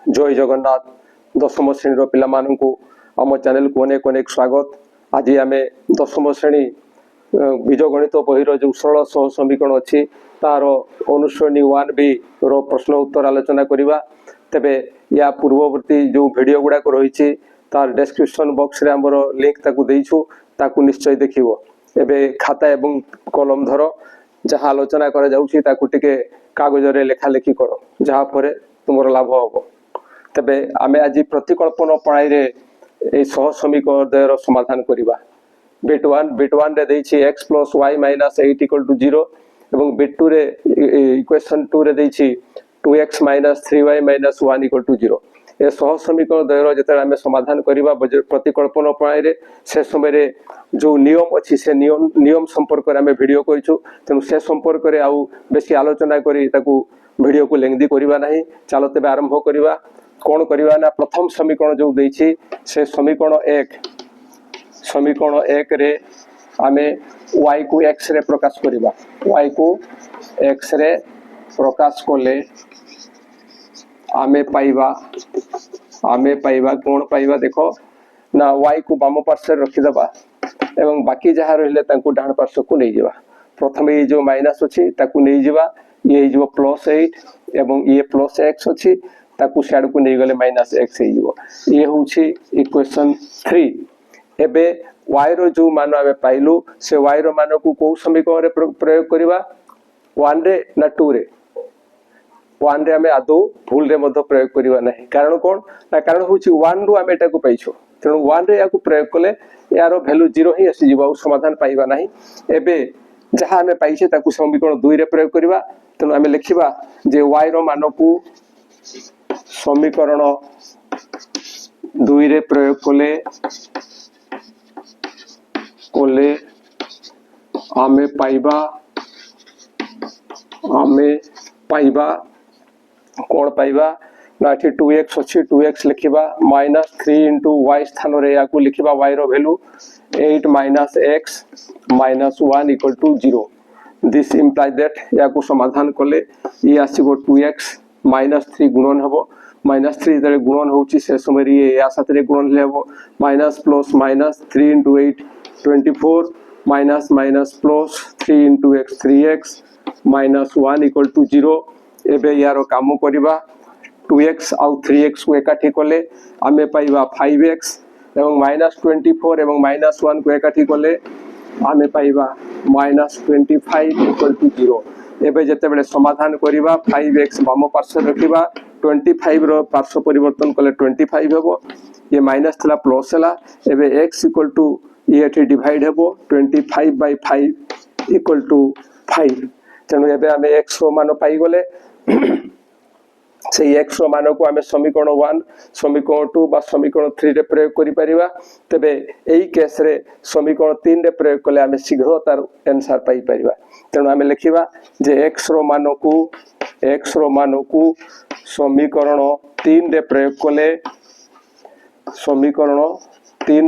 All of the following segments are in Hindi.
जय जगन्नाथ दशम श्रेणी पिला आम चैनल को अनेक अनेक स्वागत। आज आम दशम श्रेणी बीजगणित बही जो सरल सह समीकरण अच्छी तार अनुश्रेणी 1B रो प्रश्न उत्तर आलोचना करवा। तेबे या पूर्ववर्ती जो वीडियो गुड़ाक रही तार डिस्क्रिप्शन बॉक्स रे हमर लिंक ताकू देइछु, ताकू निश्चय देखिवो। एबे खाता एवं कलम धर जहाँ आलोचना करा जाउछि ताकू टिके कागज रे लेखा लेखी करो, जहाँ पर तुमर लाभ हो। तेबे आमे आज प्रतिकल्पन प्रणाली रे ए सह समीकरण समाधान करवा। बिट 1 रे देछि x + y - 8 = 0 एवं बिट 2 रे इक्वेशन 2 रे देछि 2x - 3y - 1 = 0। ए सह समीकरण द्वयर जेते आमे समाधान करवा प्रतिकल्पन प्रणाली रे से समय रे जो नियम अछि से नियम संपर्क रे आमे वीडियो करिछु, तेनु से संपर्क रे आउ बेसी आलोचना करी ताकू वीडियो को लेंदी करवा नाही। चलो तेबे आरंभ करवा। कौन करवा ना प्रथम समीकरण जो देछि से समीकरण 1 रे आमे y को x रे प्रकाश करवा। y को x रे प्रकाश कोले आमे पाइबा कौन पाइबा देखो ना y को बाम पार्श्व रखी दबा एवं बाकी जहाँ रहिले तांको डान पार्श्व को नहीं जीवा। प्रथम ये जो माइनस अछि ताकू नहीं जीवा, ये जो +8 एवं ये +x अछि ताकू साइड को नहीं गले -x हे जीवो। ये होछि इक्वेशन 3। एबे y रो जो मान आमे पाइलु से y रो मान को को समीकरण रे प्रयोग करबा 1 रे ना 2 रे। 1 रे आमे आदो भूल रे मध्य प्रयोग करबा नाही। कारण कोन ना कारण होछि 1 रो आमे एटा को पाइछो, तेनु 1 रे याकू प्रयोग कले यारो वैल्यू 0 ही आसी जीवो, समाधान पाइबा नाही। एबे जहाँ आमे पाइछे ताकू समीकरण 2 रे प्रयोग करबा। तेनु आमे लिखिबा जे y रो मान को समीकरण 2 रे प्रयोग कोले आमे पाइबा कौन पाइबा ना 2x अच्छी 2x लिखिबा -3 * y स्थान रे याकू लिखिबा y रो value 8 - x - 1 = 0। This imply that याकू समाधान कोले ये आसीबो 2x -3 गुणन हबो। -3 जले गुणन होउची से समय रे या साथ रे गुणन ले हबो minus plus minus 3 * 8 24 minus minus plus 3 * x 3x - 1 = 0। एबे यारो काम करबा 2x आउ 3x को एकाठी कोले आमे पाइबा 5x एवं -24 एवं -1 को एकाठी कोले आमे पाइबा -25 = 0। एबे जते बेले समाधान करबा 5x बाम पार्श्व रखिबा 25 रो पार्श्व परिवर्तन कले 25 हेबो, ये माइनस थला प्लस हला। एबे x = ये एठी डिवाइड हेबो 25/5 = 5। तेनु एबे आमे x रो मान पाई गले से x रो मान को आमे समीकरण 1 समीकरण 2 बा समीकरण 3 रे प्रयोग करि परिबा। तबे एई केस रे समीकरण 3 रे प्रयोग कले आमे शीघ्र तार आंसर पाई परिबा। तेनु आमे लिखिबा जे x रो मान को समीकरण 3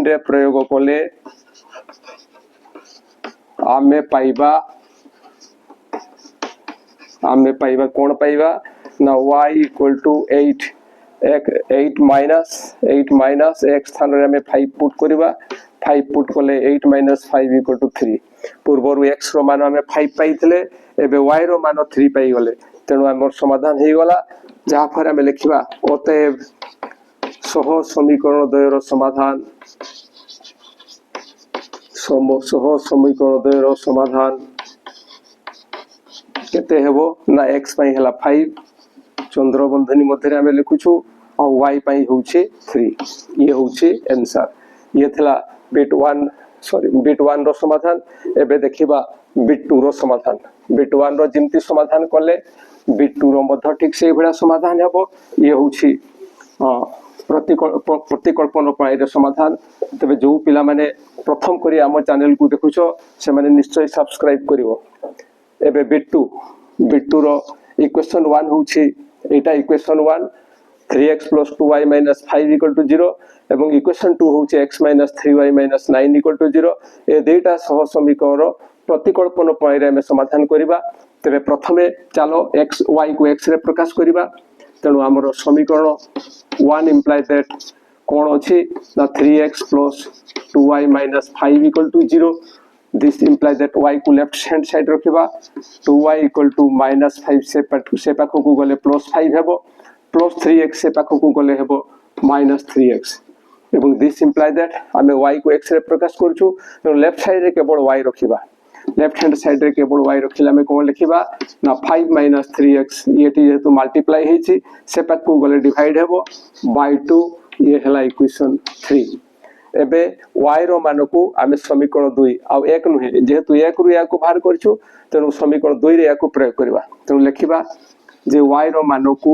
रे प्रयोग कले आमे पाइबा कौन पाइबा ना y = 8 माइनस x स्थान रे हमें 5 पुट करबा। 5 पुट कले 8 - 5 = 3। पूर्व x रो मान हमें 5 पाइथिले, एबे y रो मान 3 पाई गले। तेनु हमर समाधान हे गला, जहाँ पर हमें लिखिबा अतएव सह समीकरण द्वयर समाधान केते हेबो ना x पई हला 5 चंद्रबंधनी मध्य रे हमें लिखुछु और y पई होउछे 3। ये होउछे आंसर। ये थला बिट 1 रो समाधान। एबे देखिबा बिट 2 रो समाधान। बिट 1 रो जिमती समाधान करले बिट 2 रो मध्य ठीक से भला समाधान हेबो। ये होउछी प्रतिकल्पन प्रणाली रे समाधान। तबे जो पिला माने प्रथम करी हम चैनल को देखुछो से माने निश्चय सब्सक्राइब करिवो। एबे बिट 2 रो इक्वेशन 1 होउछी एटा इक्वेशन 1 3x + 2y - 5 = 0 एवं इक्वेशन 2 होउछी x - 3y - 9 = 0। ए देटा सह समीकरण प्रतिकल्पन प्रणाली रे हम समाधान करबा। तबे प्रथमे चलो y को x रे प्रकाश करबा। तेणु आमर समीकरण 1 इम्प्लाय दैट कौन अच्छी ना 3x plus 2y minus 5 equal to 0. This imply that y को लेफ्ट हैंड साइड रखा 2y इक्वल टू माइनस 5 से पाख को गले प्लस 5 हेबो प्लस 3x से पाख को गले हेबो माइनस 3x एवं दिस इम्प्लाय दैट आम y को x रे प्रकाश करूँ लेफ्ट साइड रे केवल y रखा लेफ्ट हैंड साइड रे केवल y रखिले आम कौन लिखा ना 5 माइनस 3x ये जेहेतु मल्टीप्लाई होती से पाख को गले डिवाइड हेबो बाय 2 ये है इक्वेशन 3. एबे y रो मान को आम समीकरण 2 आउ 1 नुहे जेहेतु 1 रु या को बाहर करछु तेणु समीकरण 2 रे या को प्रयोग करबा तेणु लिखिबा जे y रो मान को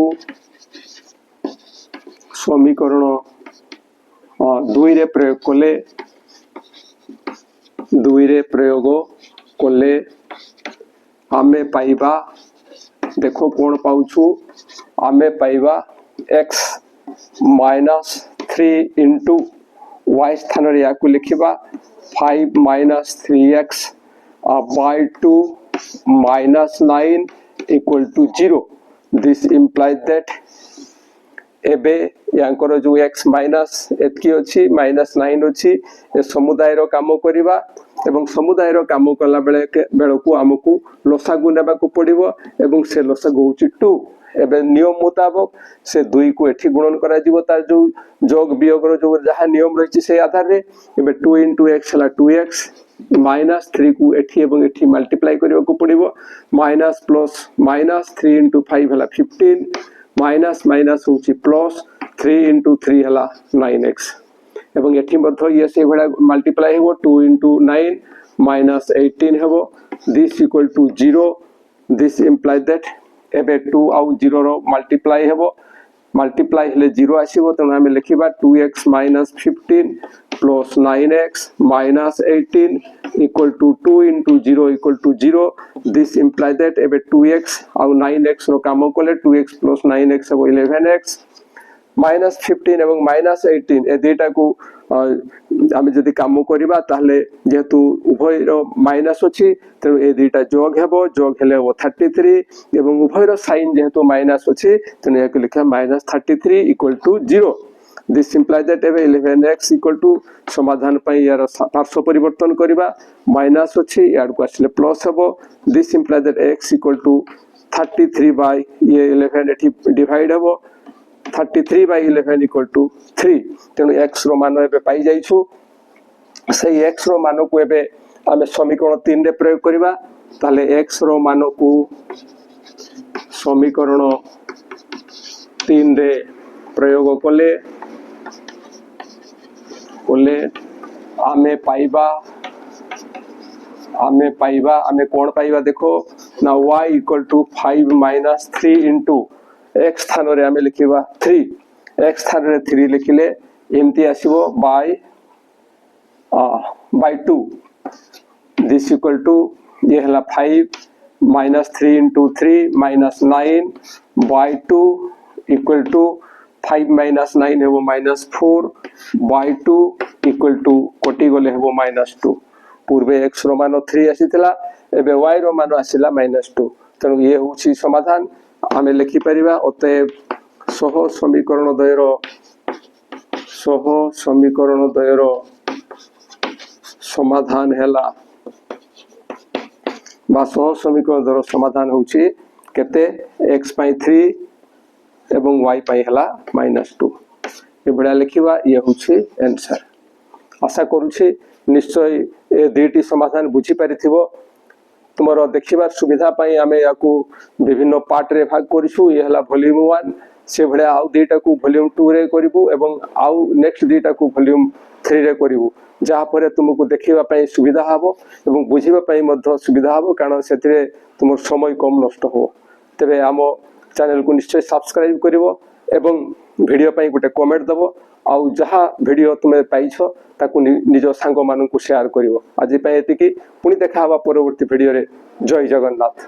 समीकरण 2 रे प्रयोग कले 2 रे प्रयोग कले आमे पाइबा देखो कौन पाउछु आमे पाइबा x माइनस 3 इंटू y स्थान रे या को लिखिबा 5 minus 3x by 2 minus 9 equal to 0. This implies that एबे यांकर जो x माइनस एतकी अछि माइनस 9 अछि ए समुदाय रो काम करिबा एवं समुदाय रो काम कला बेलकू हमकू लसागु नेबा को पड़िबो एवं से लसागु होछि 2. एबे नियम मुताबिक से 2 को एठी गुणन करा दिबो तार जो जोग वियोग रो जो जहा नियम रहिछि से आधार रे एबे 2 into x हला 2x माइनस 3 को एठी एवं एठी मल्टीप्लाई करिबो को पड़िबो माइनस प्लस माइनस 3 into 5 हला 15 माइनस माइनस होछि प्लस 3 into 3 हला 9x एवं एठी मध्य ये से भड़ा मल्टीप्लाई हेबो 2 into 9 माइनस 18 हेबो this equal to 0. This imply that एबे 2 आउ 0 रो मल्टीप्लाई हेबो मल्टीप्लाई हेले 0 आसीबो त हम लिखिबा 2x minus 15 plus 9x minus 18 equal to 2 into 0 equal to 0. This imply that एबे 2x आउ 9x रो काम कले 2x प्लस 9x हेबो 11x माइनस 15 एवं माइनस 18 ए दुईटा को आम जदि काम करवा ताहले जेहेतु उभय माइनस अच्छी तेणु ए दुईटा जोग हेबो जोग हेले 33 एवं उभयर साइन जेहेतु माइनस अच्छी तेणु या लिखा minus 33 equal to 0. This imply that एबे 11x इक्वल टू समाधान पई यार पार्श्व परिवर्तन करबा माइनस अच्छी यार को आसले प्लस हेबो this imply that x equal to 33 by ये 11 एठी डिवाइड हेबो 33 by 11 equal to 3. तेणु x रो मान एबे पाई जाइछु से x रो मान को एबे आमे समीकरण 3 रे प्रयोग करबा ताले x रो मान को समीकरण 3 रे प्रयोग कले आमे पाइबा आमे कोन पाइबा देखो ना y equal to 5 minus 3 into x स्थान रे आमे लिखिबा 3 x स्थान रे 3 लिखिले एमती आसीबो बाय 2 दिस इक्वल टू ये हला 5 minus 3 into 3 minus 9 by 2 equal to 5 minus 9 हेबो माइनस 4 बाय 2 इक्वल टू कोटी गले हेबो माइनस 2. पूर्वे x रो मान 3 आसीतला एबे y रो मान आसीला माइनस 2 तेणु ये होछि समाधान आमे लिखि परिबा अतएव सह समीकरण द्वयर समाधान हैला बा सह समीकरण द्वयर समाधान होछि केते x पई 3 एवं y पई हैला -2 ए बडा लिखिबा ये होछि आंसर. आशा करूछि निश्चय ए दुईटी समाधान बुझी पारिथिबो तुमरो देखिबार सुविधा पाई आमे याकू विभिन्न पार्ट रे भाग करिसु ये हला वॉल्यूम 1 से भड़िया आउ दुईटा को वॉल्यूम 2 रे करिवु एवं आउ नेक्स्ट दुईटा को वॉल्यूम 3 रे करिवु जहा परे तुमको देखिबा पाई सुविधा हाबो एवं बुझिबा पाई मध्य सुविधा हाबो कारण सेतिरे तुमर समय कम नष्ट हो. तबे आमो चैनल को निश्चय सब्सक्राइब करिवो एवं वीडियो पाई गोटे कमेंट दबो आउ जहा वीडियो तुमे पाइछो ताकू निज सांग मानन को शेयर करिवो. आज पाई एतिकी पुनी देखा हवा परवर्ती वीडियो रे. जय जगन्नाथ.